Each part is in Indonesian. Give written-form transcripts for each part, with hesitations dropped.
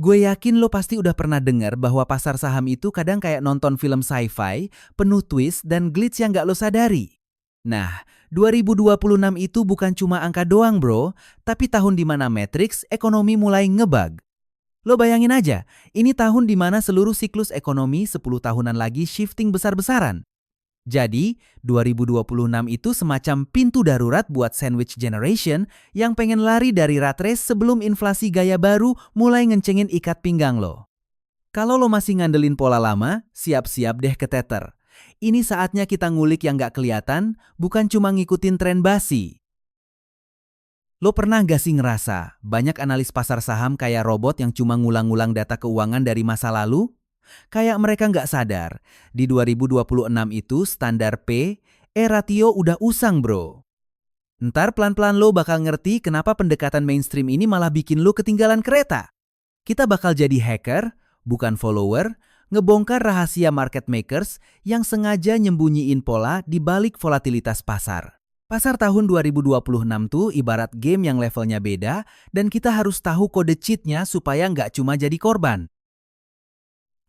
Gue yakin lo pasti udah pernah dengar bahwa pasar saham itu kadang kayak nonton film sci-fi, penuh twist dan glitch yang gak lo sadari. Nah, 2026 itu bukan cuma angka doang bro, tapi tahun di mana Matrix ekonomi mulai ngebug. Lo bayangin aja, ini tahun di mana seluruh siklus ekonomi 10 tahunan lagi shifting besar-besaran. Jadi, 2026 itu semacam pintu darurat buat sandwich generation yang pengen lari dari rat race sebelum inflasi gaya baru mulai ngencengin ikat pinggang lo. Kalau lo masih ngandelin pola lama, siap-siap deh keteter. Ini saatnya kita ngulik yang gak kelihatan, bukan cuma ngikutin tren basi. Lo pernah gak sih ngerasa banyak analis pasar saham kayak robot yang cuma ngulang-ngulang data keuangan dari masa lalu? Kayak mereka nggak sadar, di 2026 itu standar P/E ratio udah usang bro. Ntar pelan-pelan lo bakal ngerti kenapa pendekatan mainstream ini malah bikin lo ketinggalan kereta. Kita bakal jadi hacker, bukan follower, ngebongkar rahasia market makers yang sengaja nyembunyiin pola di balik volatilitas pasar. Pasar tahun 2026 tuh ibarat game yang levelnya beda dan kita harus tahu kode cheatnya supaya nggak cuma jadi korban.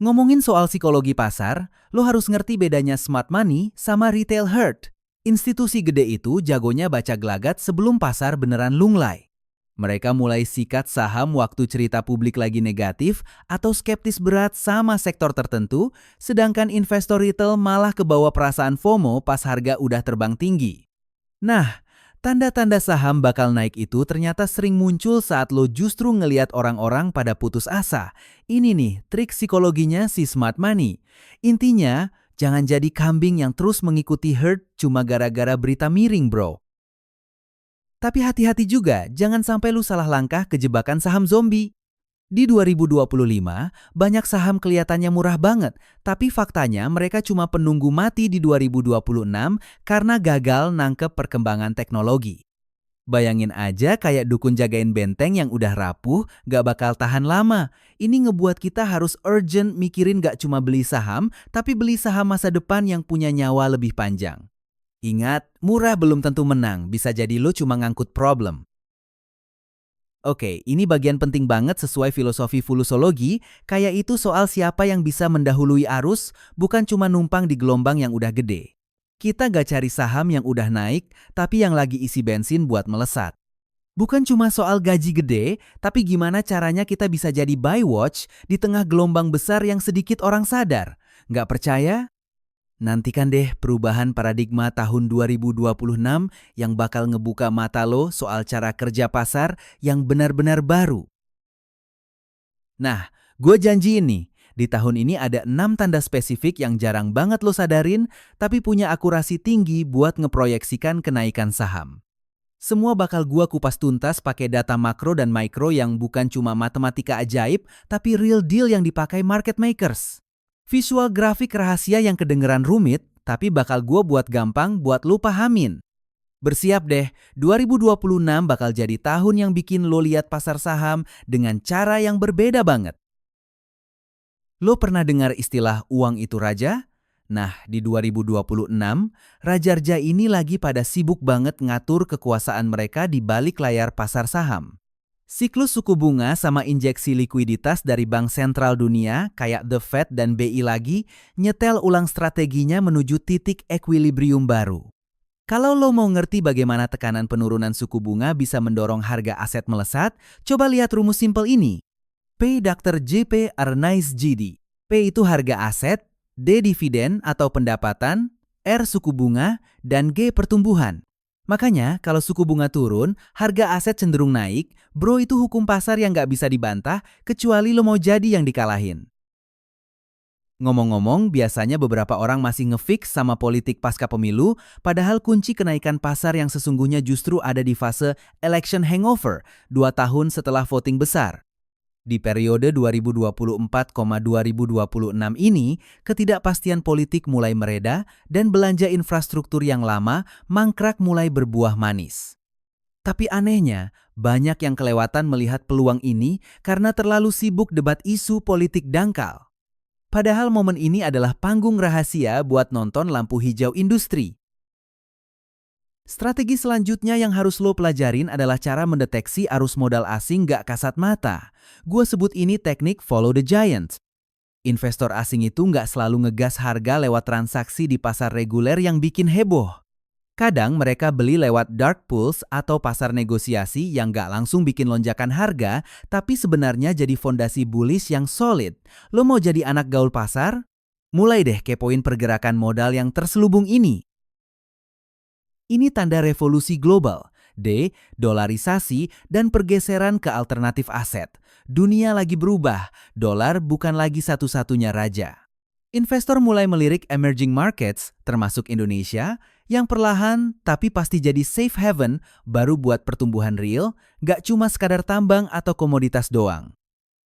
Ngomongin soal psikologi pasar, lo harus ngerti bedanya smart money sama retail herd. Institusi gede itu jagonya baca gelagat sebelum pasar beneran lunglai. Mereka mulai sikat saham waktu cerita publik lagi negatif atau skeptis berat sama sektor tertentu, sedangkan investor retail malah kebawa perasaan FOMO pas harga udah terbang tinggi. Nah, tanda-tanda saham bakal naik itu ternyata sering muncul saat lo justru ngeliat orang-orang pada putus asa. Ini nih trik psikologinya si smart money. Intinya, jangan jadi kambing yang terus mengikuti herd cuma gara-gara berita miring bro. Tapi hati-hati juga, jangan sampai lu salah langkah kejebakan saham zombie. Di 2025, banyak saham kelihatannya murah banget, tapi faktanya mereka cuma penunggu mati di 2026 karena gagal nangkep perkembangan teknologi. Bayangin aja kayak dukun jagain benteng yang udah rapuh, gak bakal tahan lama. Ini ngebuat kita harus urgent mikirin gak cuma beli saham, tapi beli saham masa depan yang punya nyawa lebih panjang. Ingat, murah belum tentu menang, bisa jadi lo cuma ngangkut problem. Oke, ini bagian penting banget sesuai filosofi fulusologi, kayak itu soal siapa yang bisa mendahului arus, bukan cuma numpang di gelombang yang udah gede. Kita gak cari saham yang udah naik, tapi yang lagi isi bensin buat melesat. Bukan cuma soal gaji gede, tapi gimana caranya kita bisa jadi buy watch di tengah gelombang besar yang sedikit orang sadar. Gak percaya? Nantikan deh perubahan paradigma tahun 2026 yang bakal ngebuka mata lo soal cara kerja pasar yang benar-benar baru. Nah, gue janjiin nih, di tahun ini ada 6 tanda spesifik yang jarang banget lo sadarin, tapi punya akurasi tinggi buat ngeproyeksikan kenaikan saham. Semua bakal gue kupas tuntas pakai data makro dan mikro yang bukan cuma matematika ajaib, tapi real deal yang dipakai market makers. Visual grafik rahasia yang kedengeran rumit, tapi bakal gue buat gampang buat lo pahamin. Bersiap deh, 2026 bakal jadi tahun yang bikin lo lihat pasar saham dengan cara yang berbeda banget. Lo pernah dengar istilah uang itu raja? Nah, di 2026, raja-raja ini lagi pada sibuk banget ngatur kekuasaan mereka di balik layar pasar saham. Siklus suku bunga sama injeksi likuiditas dari bank sentral dunia kayak The Fed dan BI lagi nyetel ulang strateginya menuju titik equilibrium baru. Kalau lo mau ngerti bagaimana tekanan penurunan suku bunga bisa mendorong harga aset melesat, coba lihat rumus simpel ini. P Dr. JP Arnaiz GD. P itu harga aset, D dividen atau pendapatan, R suku bunga, dan G pertumbuhan. Makanya kalau suku bunga turun, harga aset cenderung naik, bro itu hukum pasar yang nggak bisa dibantah kecuali lo mau jadi yang dikalahin. Ngomong-ngomong, biasanya beberapa orang masih ngefix sama politik pasca pemilu, padahal kunci kenaikan pasar yang sesungguhnya justru ada di fase election hangover, 2 tahun setelah voting besar. Di periode 2024,2026 ini, ketidakpastian politik mulai mereda dan belanja infrastruktur yang lama mangkrak mulai berbuah manis. Tapi anehnya, banyak yang kelewatan melihat peluang ini karena terlalu sibuk debat isu politik dangkal. Padahal momen ini adalah panggung rahasia buat nonton lampu hijau industri. Strategi selanjutnya yang harus lo pelajarin adalah cara mendeteksi arus modal asing nggak kasat mata. Gue sebut ini teknik follow the giant. Investor asing itu nggak selalu ngegas harga lewat transaksi di pasar reguler yang bikin heboh. Kadang mereka beli lewat dark pools atau pasar negosiasi yang nggak langsung bikin lonjakan harga, tapi sebenarnya jadi fondasi bullish yang solid. Lo mau jadi anak gaul pasar? Mulai deh kepoin pergerakan modal yang terselubung ini. Ini tanda revolusi global. D. Dolarisasi dan pergeseran ke alternatif aset. Dunia lagi berubah, dolar bukan lagi satu-satunya raja. Investor mulai melirik emerging markets, termasuk Indonesia, yang perlahan tapi pasti jadi safe haven baru buat pertumbuhan real, gak cuma sekadar tambang atau komoditas doang.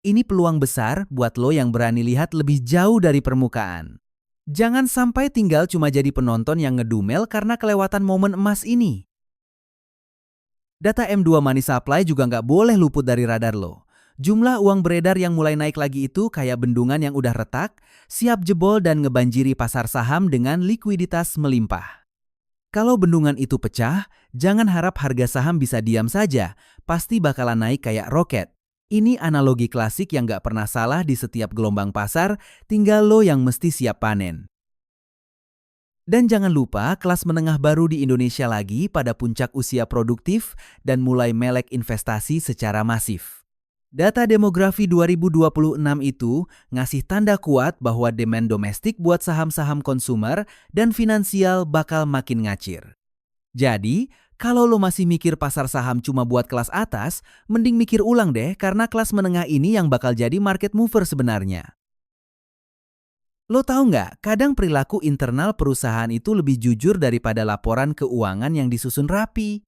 Ini peluang besar buat lo yang berani lihat lebih jauh dari permukaan. Jangan sampai tinggal cuma jadi penonton yang ngedumel karena kelewatan momen emas ini. Data M2 Money Supply juga nggak boleh luput dari radar lo. Jumlah uang beredar yang mulai naik lagi itu kayak bendungan yang udah retak, siap jebol dan ngebanjiri pasar saham dengan likuiditas melimpah. Kalau bendungan itu pecah, jangan harap harga saham bisa diam saja, pasti bakalan naik kayak roket. Ini analogi klasik yang nggak pernah salah di setiap gelombang pasar, tinggal lo yang mesti siap panen. Dan jangan lupa kelas menengah baru di Indonesia lagi pada puncak usia produktif dan mulai melek investasi secara masif. Data demografi 2026 itu ngasih tanda kuat bahwa demand domestik buat saham-saham konsumer dan finansial bakal makin ngacir. Jadi, kalau lo masih mikir pasar saham cuma buat kelas atas, mending mikir ulang deh karena kelas menengah ini yang bakal jadi market mover sebenarnya. Lo tahu nggak, kadang perilaku internal perusahaan itu lebih jujur daripada laporan keuangan yang disusun rapi.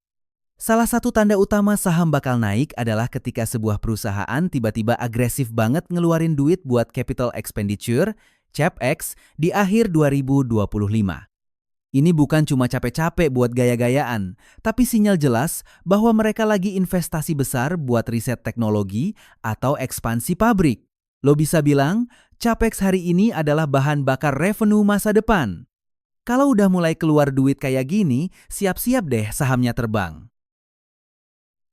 Salah satu tanda utama saham bakal naik adalah ketika sebuah perusahaan tiba-tiba agresif banget ngeluarin duit buat capital expenditure, CapEx, di akhir 2025. Ini bukan cuma capek-capek buat gaya-gayaan, tapi sinyal jelas bahwa mereka lagi investasi besar buat riset teknologi atau ekspansi pabrik. Lo bisa bilang, CapEx hari ini adalah bahan bakar revenue masa depan. Kalau udah mulai keluar duit kayak gini, siap-siap deh sahamnya terbang.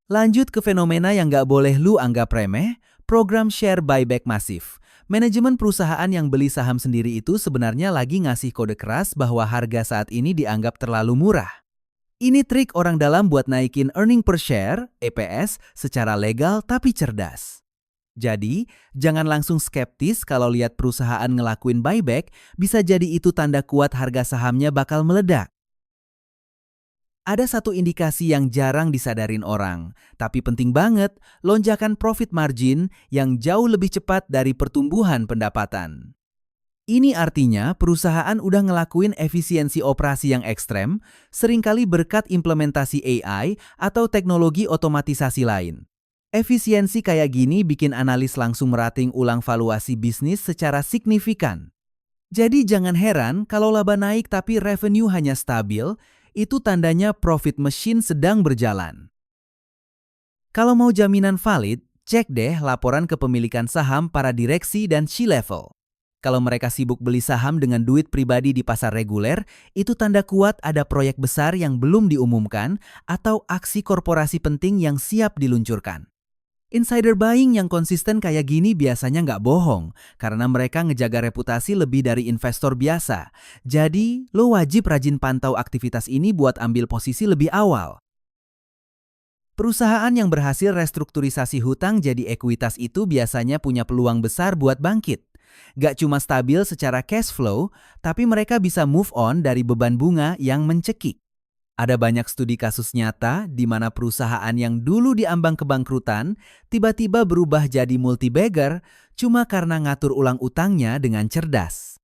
Lanjut ke fenomena yang nggak boleh lu anggap remeh, program share buyback masif. Manajemen perusahaan yang beli saham sendiri itu sebenarnya lagi ngasih kode keras bahwa harga saat ini dianggap terlalu murah. Ini trik orang dalam buat naikin earning per share, EPS, secara legal tapi cerdas. Jadi, jangan langsung skeptis kalau lihat perusahaan ngelakuin buyback, bisa jadi itu tanda kuat harga sahamnya bakal meledak. Ada satu indikasi yang jarang disadarin orang, tapi penting banget, lonjakan profit margin yang jauh lebih cepat dari pertumbuhan pendapatan. Ini artinya perusahaan udah ngelakuin efisiensi operasi yang ekstrem, seringkali berkat implementasi AI atau teknologi otomatisasi lain. Efisiensi kayak gini bikin analis langsung merating ulang valuasi bisnis secara signifikan. Jadi jangan heran kalau laba naik tapi revenue hanya stabil, itu tandanya profit machine sedang berjalan. Kalau mau jaminan valid, cek deh laporan kepemilikan saham para direksi dan C-level. Kalau mereka sibuk beli saham dengan duit pribadi di pasar reguler, itu tanda kuat ada proyek besar yang belum diumumkan atau aksi korporasi penting yang siap diluncurkan. Insider buying yang konsisten kayak gini biasanya nggak bohong, karena mereka ngejaga reputasi lebih dari investor biasa. Jadi, lo wajib rajin pantau aktivitas ini buat ambil posisi lebih awal. Perusahaan yang berhasil restrukturisasi hutang jadi ekuitas itu biasanya punya peluang besar buat bangkit. Gak cuma stabil secara cash flow, tapi mereka bisa move on dari beban bunga yang mencekik. Ada banyak studi kasus nyata di mana perusahaan yang dulu diambang kebangkrutan tiba-tiba berubah jadi multi-bagger cuma karena ngatur ulang utangnya dengan cerdas.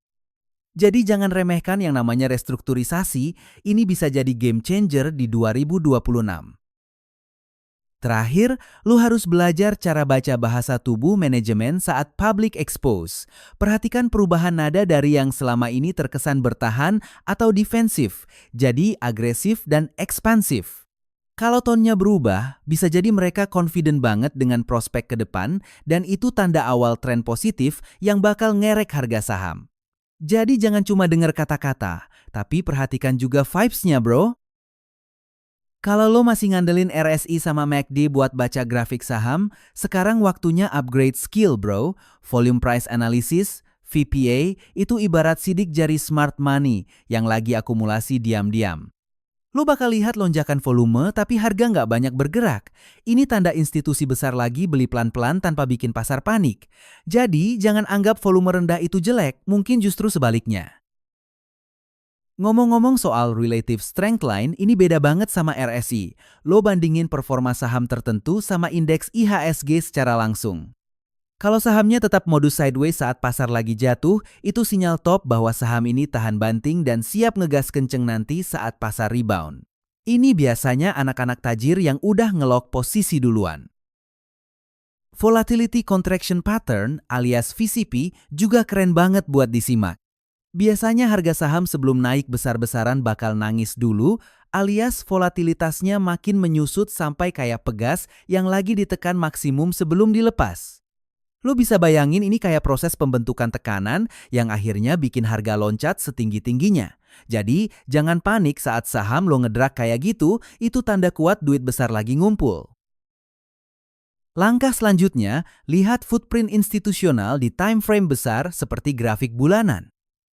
Jadi jangan remehkan yang namanya restrukturisasi, ini bisa jadi game changer di 2026. Terakhir, lu harus belajar cara baca bahasa tubuh manajemen saat public expose. Perhatikan perubahan nada dari yang selama ini terkesan bertahan atau defensif, jadi agresif dan ekspansif. Kalau tonnya berubah, bisa jadi mereka confident banget dengan prospek ke depan dan itu tanda awal tren positif yang bakal ngerek harga saham. Jadi jangan cuma dengar kata-kata, tapi perhatikan juga vibes-nya bro. Kalau lo masih ngandelin RSI sama MACD buat baca grafik saham, sekarang waktunya upgrade skill bro. Volume Price Analysis, VPA, itu ibarat sidik jari smart money yang lagi akumulasi diam-diam. Lo bakal lihat lonjakan volume tapi harga nggak banyak bergerak. Ini tanda institusi besar lagi beli pelan-pelan tanpa bikin pasar panik. Jadi jangan anggap volume rendah itu jelek, mungkin justru sebaliknya. Ngomong-ngomong soal relative strength line, ini beda banget sama RSI. Lo bandingin performa saham tertentu sama indeks IHSG secara langsung. Kalau sahamnya tetap modus sideways saat pasar lagi jatuh, itu sinyal top bahwa saham ini tahan banting dan siap ngegas kenceng nanti saat pasar rebound. Ini biasanya anak-anak tajir yang udah ngelok posisi duluan. Volatility Contraction Pattern alias VCP juga keren banget buat disimak. Biasanya harga saham sebelum naik besar-besaran bakal nangis dulu, alias volatilitasnya makin menyusut sampai kayak pegas yang lagi ditekan maksimum sebelum dilepas. Lo bisa bayangin ini kayak proses pembentukan tekanan yang akhirnya bikin harga loncat setinggi-tingginya. Jadi, jangan panik saat saham lo ngedrak kayak gitu, itu tanda kuat duit besar lagi ngumpul. Langkah selanjutnya, lihat footprint institusional di time frame besar seperti grafik bulanan.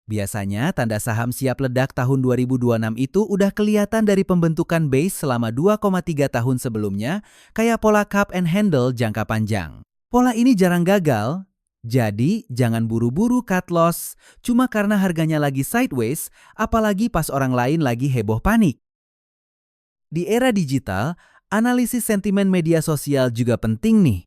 Biasanya tanda saham siap ledak tahun 2026 itu udah kelihatan dari pembentukan base selama 2,3 tahun sebelumnya, kayak pola cup and handle jangka panjang. Pola ini jarang gagal, jadi jangan buru-buru cut loss cuma karena harganya lagi sideways, apalagi pas orang lain lagi heboh panik. Di era digital, analisis sentimen media sosial juga penting nih.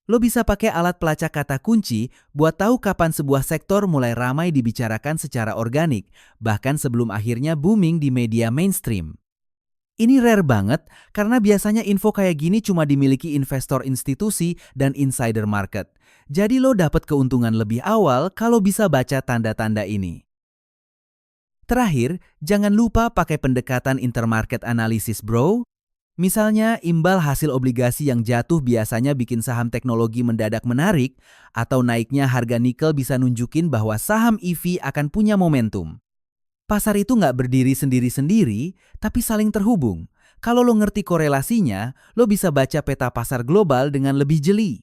Lo bisa pakai alat pelacak kata kunci buat tahu kapan sebuah sektor mulai ramai dibicarakan secara organik, bahkan sebelum akhirnya booming di media mainstream. Ini rare banget karena biasanya info kayak gini cuma dimiliki investor institusi dan insider market. Jadi lo dapat keuntungan lebih awal kalau bisa baca tanda-tanda ini. Terakhir, jangan lupa pakai pendekatan intermarket analysis bro. Misalnya imbal hasil obligasi yang jatuh biasanya bikin saham teknologi mendadak menarik, atau naiknya harga nikel bisa nunjukin bahwa saham EV akan punya momentum. Pasar itu nggak berdiri sendiri-sendiri, tapi saling terhubung. Kalau lo ngerti korelasinya, lo bisa baca peta pasar global dengan lebih jeli.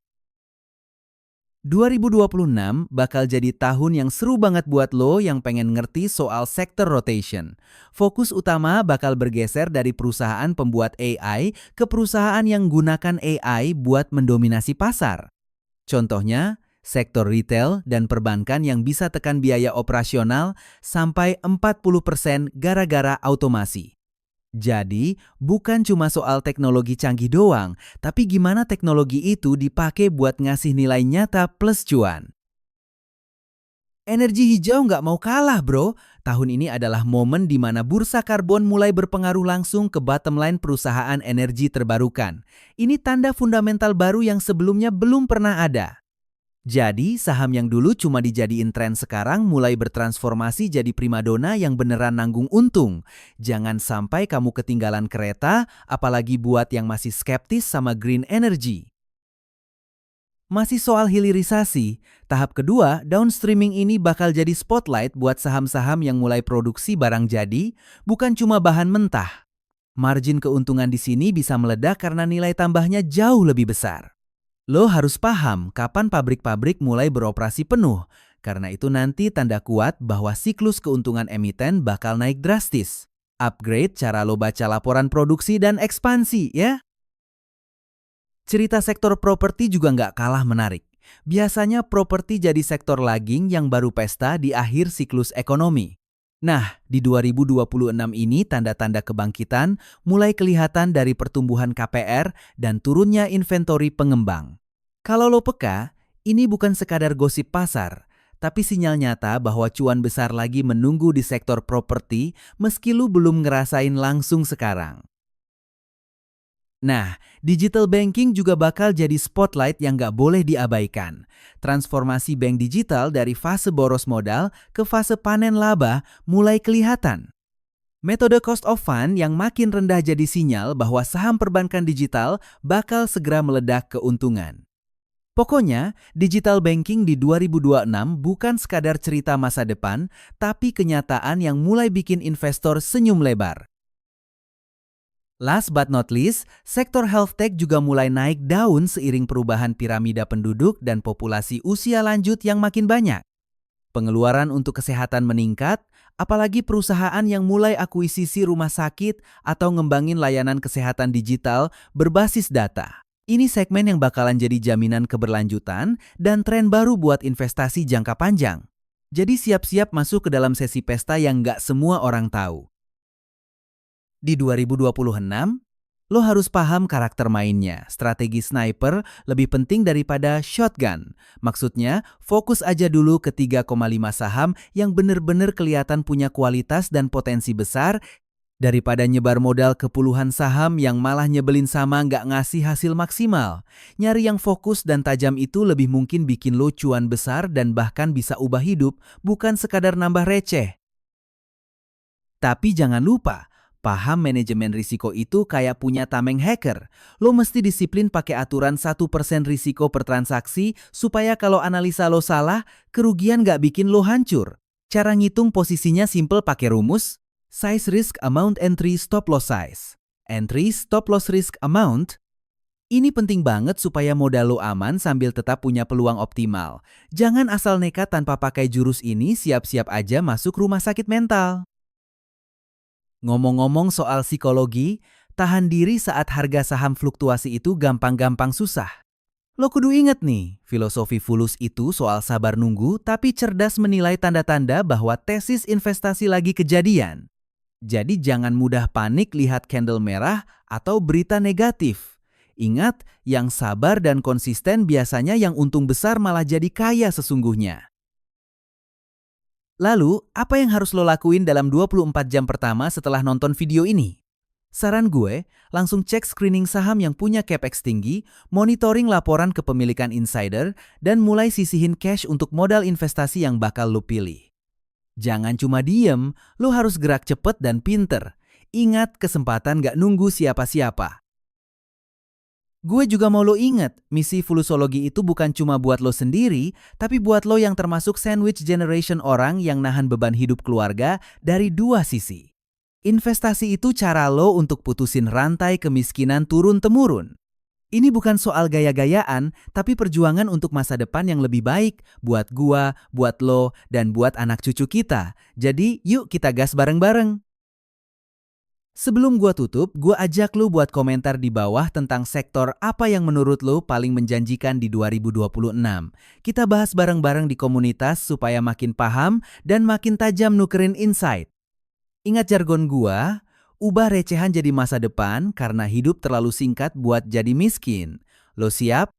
2026 bakal jadi tahun yang seru banget buat lo yang pengen ngerti soal sector rotation. Fokus utama bakal bergeser dari perusahaan pembuat AI ke perusahaan yang gunakan AI buat mendominasi pasar. Contohnya, sektor retail dan perbankan yang bisa tekan biaya operasional sampai 40% gara-gara automasi. Jadi, bukan cuma soal teknologi canggih doang, tapi gimana teknologi itu dipakai buat ngasih nilai nyata plus cuan. Energi hijau nggak mau kalah bro. Tahun ini adalah momen di mana bursa karbon mulai berpengaruh langsung ke bottom line perusahaan energi terbarukan. Ini tanda fundamental baru yang sebelumnya belum pernah ada. Jadi, saham yang dulu cuma dijadiin tren sekarang mulai bertransformasi jadi primadona yang beneran nanggung untung. Jangan sampai kamu ketinggalan kereta, apalagi buat yang masih skeptis sama green energy. Masih soal hilirisasi, tahap kedua, downstreaming ini bakal jadi spotlight buat saham-saham yang mulai produksi barang jadi, bukan cuma bahan mentah. Margin keuntungan di sini bisa meledak karena nilai tambahnya jauh lebih besar. Lo harus paham kapan pabrik-pabrik mulai beroperasi penuh, karena itu nanti tanda kuat bahwa siklus keuntungan emiten bakal naik drastis. Upgrade cara lo baca laporan produksi dan ekspansi ya. Cerita sektor properti juga nggak kalah menarik. Biasanya properti jadi sektor lagging yang baru pesta di akhir siklus ekonomi. Nah, di 2026 ini tanda-tanda kebangkitan mulai kelihatan dari pertumbuhan KPR dan turunnya inventori pengembang. Kalau lo peka, ini bukan sekadar gosip pasar, tapi sinyal nyata bahwa cuan besar lagi menunggu di sektor properti meski lo belum ngerasain langsung sekarang. Nah, digital banking juga bakal jadi spotlight yang nggak boleh diabaikan. Transformasi bank digital dari fase boros modal ke fase panen laba mulai kelihatan. Metode cost of fund yang makin rendah jadi sinyal bahwa saham perbankan digital bakal segera meledak keuntungan. Pokoknya, digital banking di 2026 bukan sekadar cerita masa depan, tapi kenyataan yang mulai bikin investor senyum lebar. Last but not least, sektor health tech juga mulai naik daun seiring perubahan piramida penduduk dan populasi usia lanjut yang makin banyak. Pengeluaran untuk kesehatan meningkat, apalagi perusahaan yang mulai akuisisi rumah sakit atau ngembangin layanan kesehatan digital berbasis data. Ini segmen yang bakalan jadi jaminan keberlanjutan dan tren baru buat investasi jangka panjang. Jadi siap-siap masuk ke dalam sesi pesta yang nggak semua orang tahu. Di 2026, lo harus paham karakter mainnya. Strategi sniper lebih penting daripada shotgun. Maksudnya, fokus aja dulu ke 3,5 saham yang bener-bener kelihatan punya kualitas dan potensi besar daripada nyebar modal ke puluhan saham yang malah nyebelin sama nggak ngasih hasil maksimal. Nyari yang fokus dan tajam itu lebih mungkin bikin lo cuan besar dan bahkan bisa ubah hidup, bukan sekadar nambah receh. Tapi jangan lupa, paham manajemen risiko itu kayak punya tameng hacker. Lo mesti disiplin pakai aturan 1% risiko per transaksi supaya kalau analisa lo salah, kerugian nggak bikin lo hancur. Cara ngitung posisinya simple pakai rumus size risk amount entry stop loss size. Entry stop loss risk amount. Ini penting banget supaya modal lo aman sambil tetap punya peluang optimal. Jangan asal nekat tanpa pakai jurus ini, siap-siap aja masuk rumah sakit mental. Ngomong-ngomong soal psikologi, tahan diri saat harga saham fluktuasi itu gampang-gampang susah. Lo kudu inget nih, filosofi fulus itu soal sabar nunggu tapi cerdas menilai tanda-tanda bahwa tesis investasi lagi kejadian. Jadi jangan mudah panik lihat candle merah atau berita negatif. Ingat, yang sabar dan konsisten biasanya yang untung besar malah jadi kaya sesungguhnya. Lalu, apa yang harus lo lakuin dalam 24 jam pertama setelah nonton video ini? Saran gue, langsung cek screening saham yang punya capex tinggi, monitoring laporan kepemilikan insider, dan mulai sisihin cash untuk modal investasi yang bakal lo pilih. Jangan cuma diem, lo harus gerak cepet dan pinter. Ingat, kesempatan gak nunggu siapa-siapa. Gue juga mau lo inget, misi Fulusologi itu bukan cuma buat lo sendiri, tapi buat lo yang termasuk sandwich generation orang yang nahan beban hidup keluarga dari dua sisi. Investasi itu cara lo untuk putusin rantai kemiskinan turun-temurun. Ini bukan soal gaya-gayaan, tapi perjuangan untuk masa depan yang lebih baik buat gua, buat lo, dan buat anak cucu kita. Jadi, yuk kita gas bareng-bareng. Sebelum gua tutup, gua ajak lu buat komentar di bawah tentang sektor apa yang menurut lu paling menjanjikan di 2026. Kita bahas bareng-bareng di komunitas supaya makin paham dan makin tajam nukerin insight. Ingat jargon gua, ubah recehan jadi masa depan karena hidup terlalu singkat buat jadi miskin. Lo siap?